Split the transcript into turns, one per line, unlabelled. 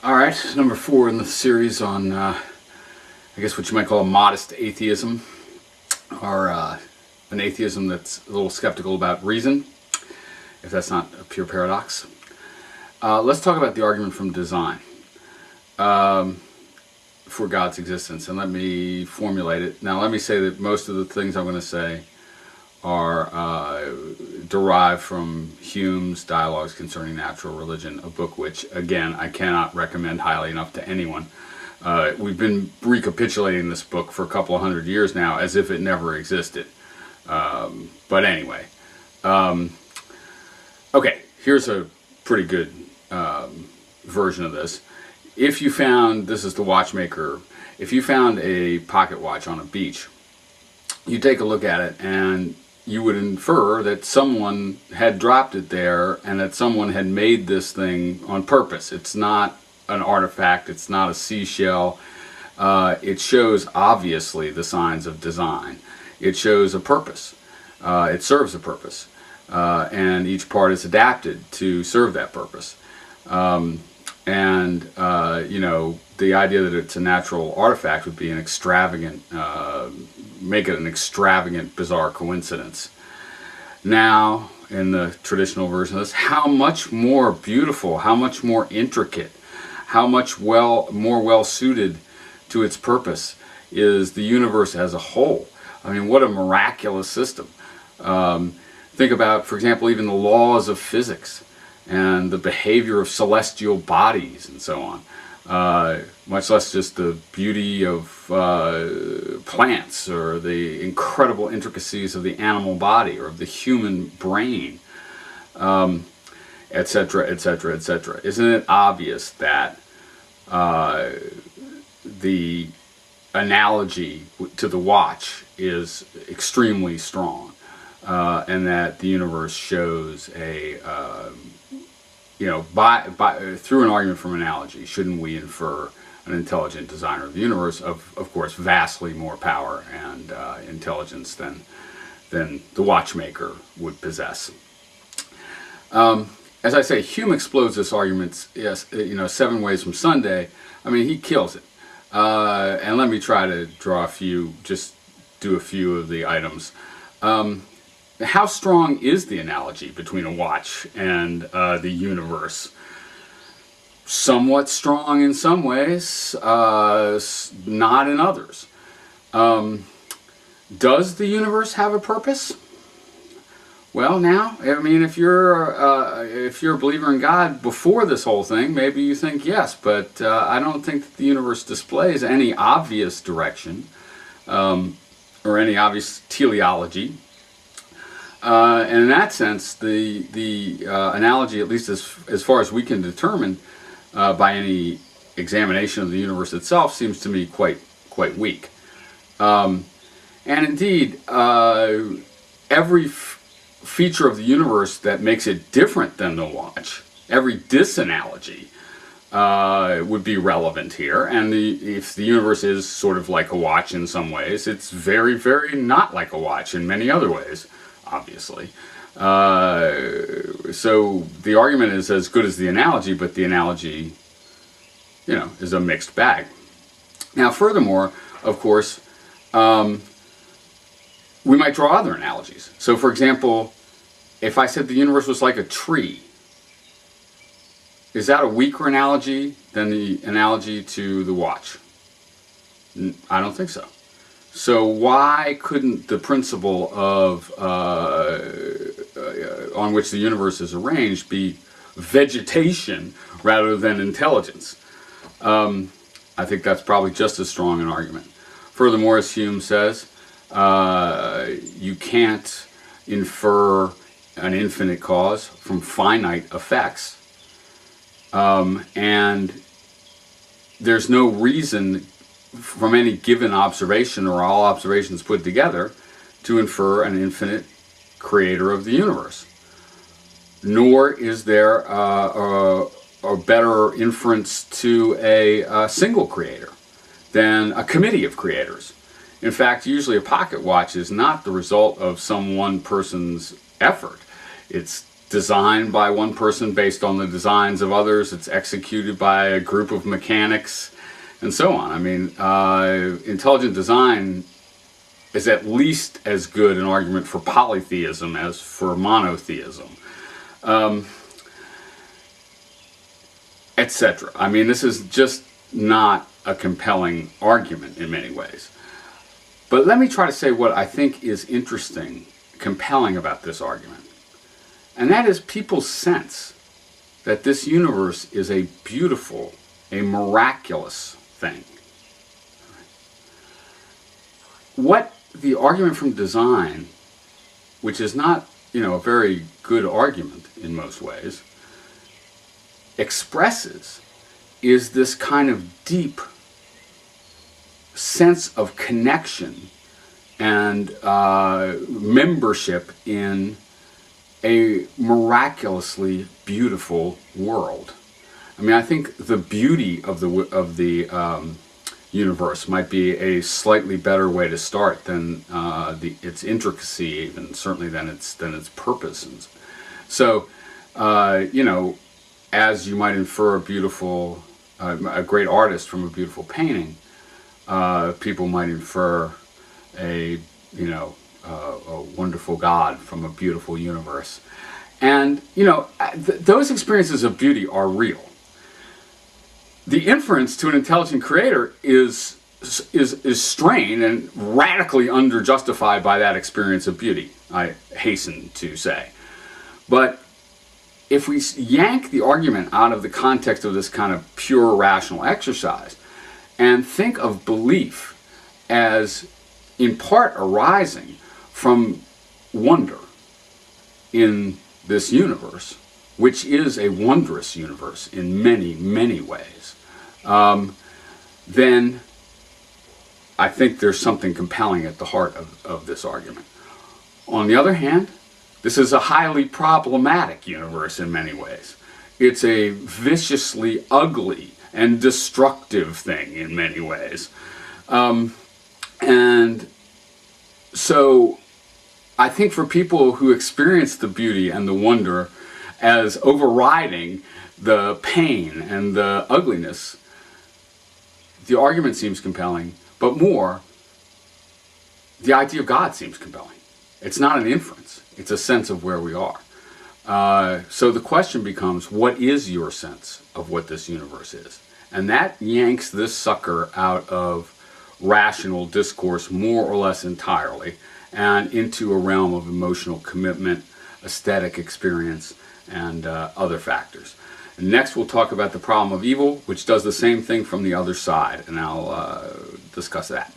Alright, number 4 in the series on, I guess what you might call a modest atheism, or an atheism that's a little skeptical about reason, if that's not a pure paradox. Let's talk about the argument from design for God's existence, and let me formulate it. Now let me say that most of the things I'm going to say are derived from Hume's Dialogues Concerning Natural Religion, a book which, again, I cannot recommend highly enough to anyone. We've been recapitulating this book for a couple of hundred years now as if it never existed. But anyway, okay, here's a pretty good version of this. If you found, this is the watchmaker, if you found a pocket watch on a beach, you take a look at it and you would infer that someone had dropped it there and that someone had made this thing on purpose. It's not an artifact, it's not a seashell. It shows obviously the signs of design. It shows a purpose. It serves a purpose. And each part is adapted to serve that purpose. You know, the idea that it's a natural artifact would be an extravagant, make it an extravagant, bizarre coincidence. Now, in the traditional version of this, how much more beautiful, how much more intricate, how much more well-suited to its purpose is the universe as a whole. I mean, what a miraculous system. Think about, for example, even the laws of physics and the behavior of celestial bodies and so on. Much less just the beauty of plants or the incredible intricacies of the animal body or of the human brain, etc., etc., etc. Isn't it obvious that the analogy to the watch is extremely strong, and that the universe shows a you know, through an argument from analogy, shouldn't we infer an intelligent designer of the universe of course, vastly more power and intelligence than the watchmaker would possess? As I say, Hume explodes this argument, yes, you know, 7 ways from Sunday. I mean, he kills it. And let me try to draw a few, just do a few of the items. How strong is the analogy between a watch and the universe? Somewhat strong in some ways, not in others. Does the universe have a purpose? Well, now, I mean, if you're a believer in God before this whole thing, maybe you think yes, but I don't think that the universe displays any obvious direction or any obvious teleology. And in that sense, the analogy, at least as far as we can determine by any examination of the universe itself, seems to me quite weak. And indeed, every feature of the universe that makes it different than the watch, every disanalogy would be relevant here. And if the universe is sort of like a watch in some ways, it's very, very not like a watch in many other ways, obviously. So the argument is as good as the analogy, but the analogy, you know, is a mixed bag. Now, furthermore, of course, we might draw other analogies. So, for example, if I said the universe was like a tree, is that a weaker analogy than the analogy to the watch? I don't think so. So why couldn't the principle of on which the universe is arranged be vegetation rather than intelligence? I think that's probably just as strong an argument. Furthermore, as Hume says, you can't infer an infinite cause from finite effects, and there's no reason from any given observation or all observations put together to infer an infinite creator of the universe. Nor is there a better inference to a single creator than a committee of creators. In fact, usually a pocket watch is not the result of some one person's effort. It's designed by one person based on the designs of others. It's executed by a group of mechanics, and so on. I mean, intelligent design is at least as good an argument for polytheism as for monotheism, etc. I mean, this is just not a compelling argument in many ways. But let me try to say what I think is interesting, compelling about this argument. And that is people's sense that this universe is a beautiful, a miraculous thing. What the argument from design, which is not, a very good argument in most ways, expresses is this kind of deep sense of connection and membership in a miraculously beautiful world. I mean, I think the beauty of the universe might be a slightly better way to start than its intricacy, even certainly than its purpose. And so, as you might infer a great artist from a beautiful painting, people might infer a wonderful God from a beautiful universe. And, those experiences of beauty are real. The inference to an intelligent creator is strained and radically under-justified by that experience of beauty, I hasten to say. But if we yank the argument out of the context of this kind of pure rational exercise and think of belief as in part arising from wonder in this universe, which is a wondrous universe in many, many ways, then I think there's something compelling at the heart of this argument. On the other hand, this is a highly problematic universe in many ways. It's a viciously ugly and destructive thing in many ways. And so I think for people who experience the beauty and the wonder as overriding the pain and the ugliness, the argument seems compelling, but more, the idea of God seems compelling. It's not an inference, it's a sense of where we are. So the question becomes, what is your sense of what this universe is? And that yanks this sucker out of rational discourse more or less entirely and into a realm of emotional commitment, aesthetic experience, and other factors. And next we'll talk about the problem of evil, which does the same thing from the other side, and I'll discuss that.